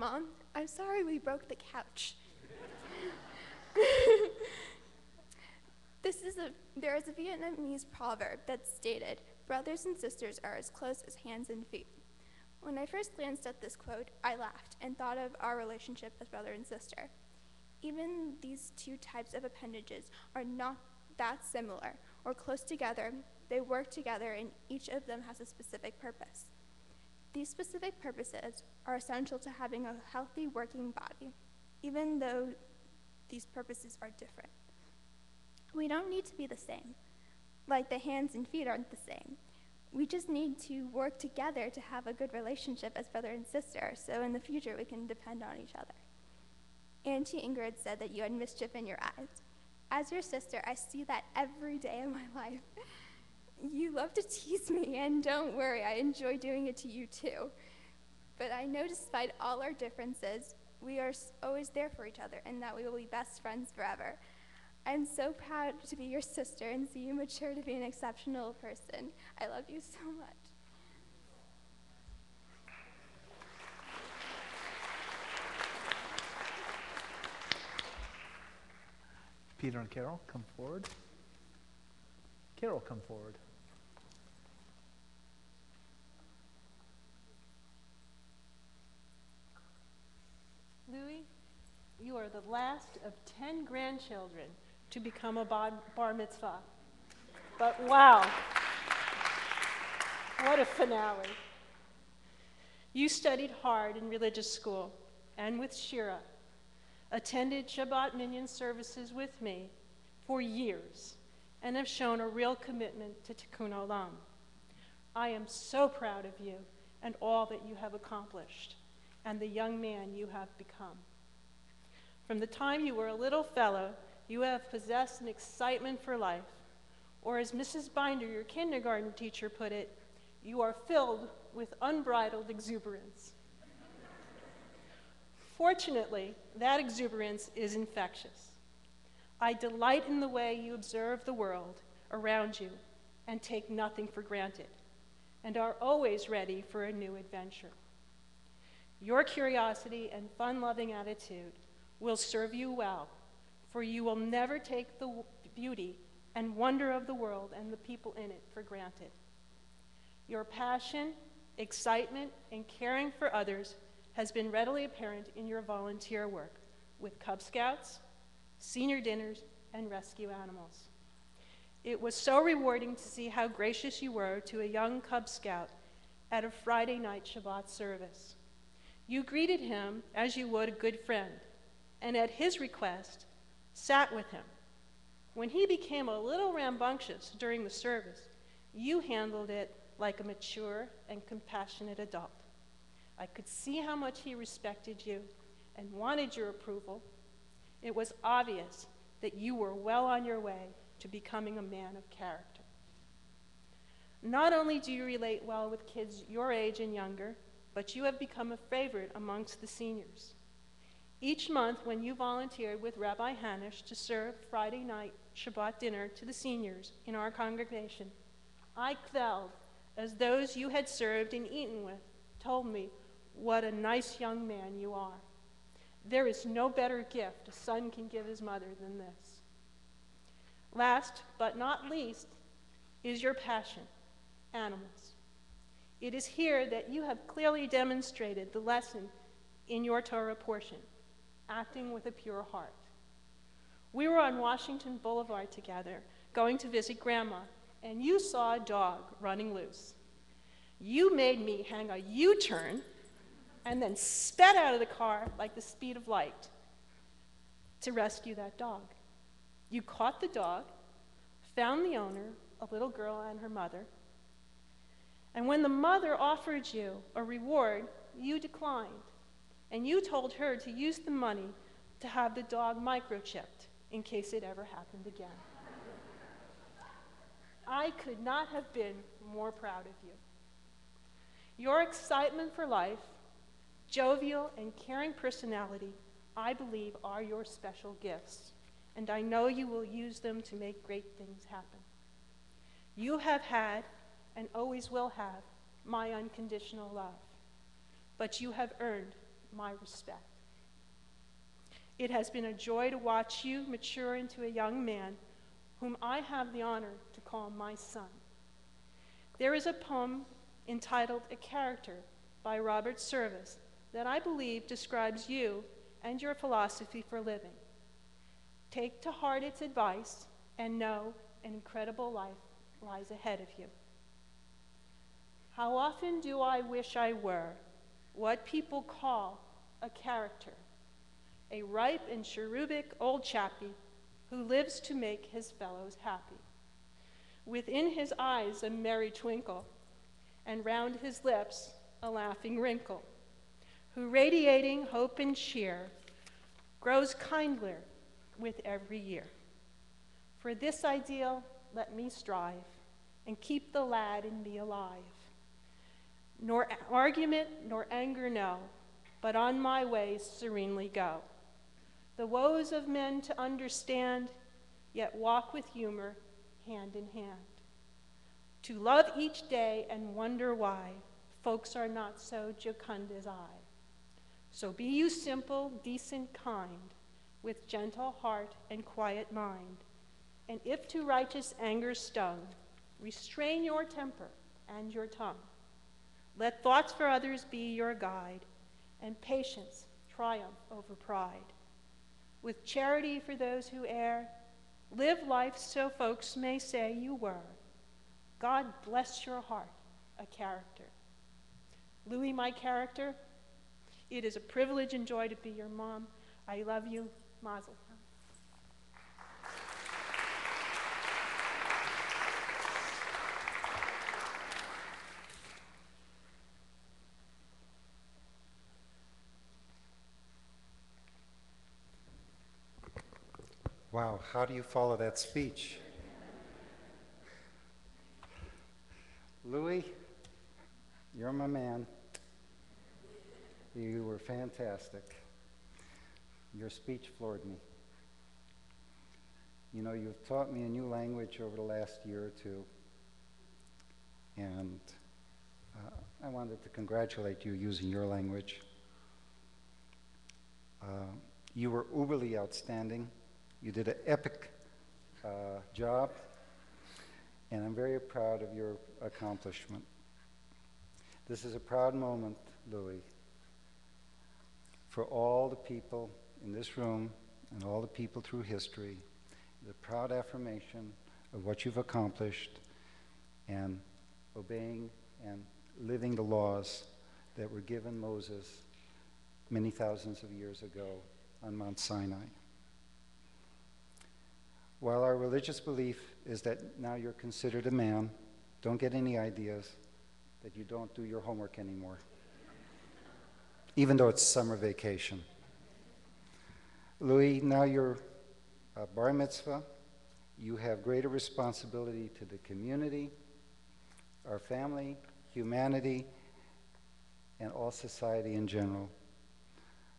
Mom, I'm sorry we broke the couch. There is a Vietnamese proverb that stated, brothers and sisters are as close as hands and feet. When I first glanced at this quote, I laughed and thought of our relationship as brother and sister. Even these two types of appendages are not that similar or close together. They work together and each of them has a specific purpose. These specific purposes are essential to having a healthy working body, even though these purposes are different. We don't need to be the same, like the hands and feet aren't the same. We just need to work together to have a good relationship as brother and sister, so in the future we can depend on each other. Auntie Ingrid said that you had mischief in your eyes. As your sister, I see that every day of my life. You love to tease me, and don't worry, I enjoy doing it to you too. But I know despite all our differences, we are always there for each other, and that we will be best friends forever. I'm so proud to be your sister and see you mature to be an exceptional person. I love you so much. Peter and Carol, come forward. Carol, come forward. Louis, you are the last of 10 grandchildren to become a bar mitzvah. But wow, what a finale. You studied hard in religious school and with Shira, attended Shabbat Minyan services with me for years, and have shown a real commitment to Tikkun Olam. I am so proud of you and all that you have accomplished, and the young man you have become. From the time you were a little fellow, you have possessed an excitement for life, or as Mrs. Binder, your kindergarten teacher, put it, you are filled with unbridled exuberance. Fortunately, that exuberance is infectious. I delight in the way you observe the world around you and take nothing for granted, and are always ready for a new adventure. Your curiosity and fun-loving attitude will serve you well, for you will never take the beauty and wonder of the world and the people in it for granted. Your passion, excitement, and caring for others has been readily apparent in your volunteer work with Cub Scouts, senior dinners, and rescue animals. It was so rewarding to see how gracious you were to a young Cub Scout at a Friday night Shabbat service. You greeted him as you would a good friend, and at his request, sat with him. When he became a little rambunctious during the service, you handled it like a mature and compassionate adult. I could see how much he respected you and wanted your approval. It was obvious that you were well on your way to becoming a man of character. Not only do you relate well with kids your age and younger, but you have become a favorite amongst the seniors. Each month when you volunteered with Rabbi Hanish to serve Friday night Shabbat dinner to the seniors in our congregation, I quelled as those you had served and eaten with told me what a nice young man you are. There is no better gift a son can give his mother than this. Last but not least is your passion, animals. It is here that you have clearly demonstrated the lesson in your Torah portion, acting with a pure heart. We were on Washington Boulevard together, going to visit Grandma, and you saw a dog running loose. You made me hang a U-turn and then sped out of the car like the speed of light to rescue that dog. You caught the dog, found the owner, a little girl and her mother, and when the mother offered you a reward, you declined, and you told her to use the money to have the dog microchipped in case it ever happened again. I could not have been more proud of you. Your excitement for life, jovial and caring personality, I believe are your special gifts, and I know you will use them to make great things happen. You have had and always will have my unconditional love, but you have earned my respect. It has been a joy to watch you mature into a young man whom I have the honor to call my son. There is a poem entitled A Character by Robert Service that I believe describes you and your philosophy for living. Take to heart its advice and know an incredible life lies ahead of you. How often do I wish I were what people call a character, a ripe and cherubic old chappie who lives to make his fellows happy. Within his eyes a merry twinkle, and round his lips a laughing wrinkle, who radiating hope and cheer grows kindlier with every year. For this ideal let me strive and keep the lad in me alive. Nor argument nor anger know, but on my way serenely go. The woes of men to understand, yet walk with humor hand in hand. To love each day and wonder why folks are not so jocund as I. So be you simple, decent, kind, with gentle heart and quiet mind. And if to righteous anger stung, restrain your temper and your tongue. Let thoughts for others be your guide, and patience triumph over pride. With charity for those who err, live life so folks may say you were. God bless your heart, a character. Louis, my character, it is a privilege and joy to be your mom. I love you. Mazel tov. Wow, how do you follow that speech? Louis, you're my man. You were fantastic. Your speech floored me. You know, you've taught me a new language over the last year or two, and I wanted to congratulate you using your language. You were uberly outstanding. You did an epic job, and I'm very proud of your accomplishment. This is a proud moment, Louis, for all the people in this room and all the people through history. The proud affirmation of what you've accomplished and obeying and living the laws that were given Moses many thousands of years ago on Mount Sinai. While our religious belief is that now you're considered a man, don't get any ideas that you don't do your homework anymore, even though it's summer vacation. Louis, now you're a bar mitzvah. You have greater responsibility to the community, our family, humanity, and all society in general.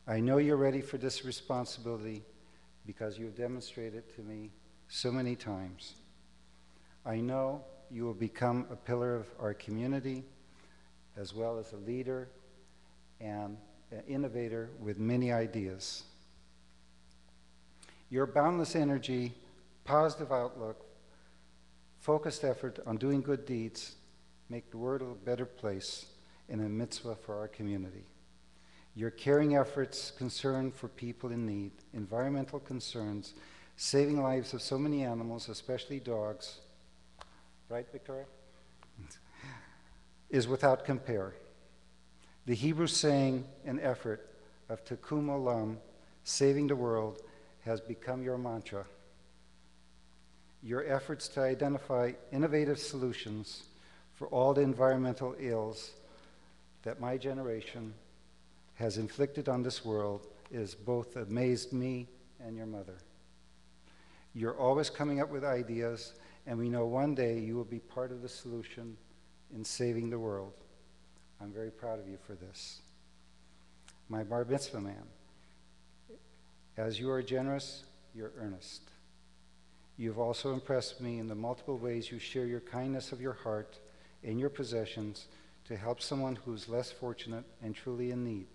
I know you're ready for this responsibility because you've demonstrated to me so many times. I know you will become a pillar of our community, as well as a leader and an innovator with many ideas. Your boundless energy, positive outlook, focused effort on doing good deeds make the world a better place and a mitzvah for our community. Your caring efforts, concern for people in need, environmental concerns, saving lives of so many animals, especially dogs, right, Victoria? Is without compare. The Hebrew saying and effort of Tikkun Olam, saving the world, has become your mantra. Your efforts to identify innovative solutions for all the environmental ills that my generation has inflicted on this world is both amazed me and your mother. You're always coming up with ideas, and we know one day you will be part of the solution in saving the world. I'm very proud of you for this. My bar mitzvah man, as you are generous, you're earnest. You've also impressed me in the multiple ways you share your kindness of your heart and your possessions to help someone who's less fortunate and truly in need.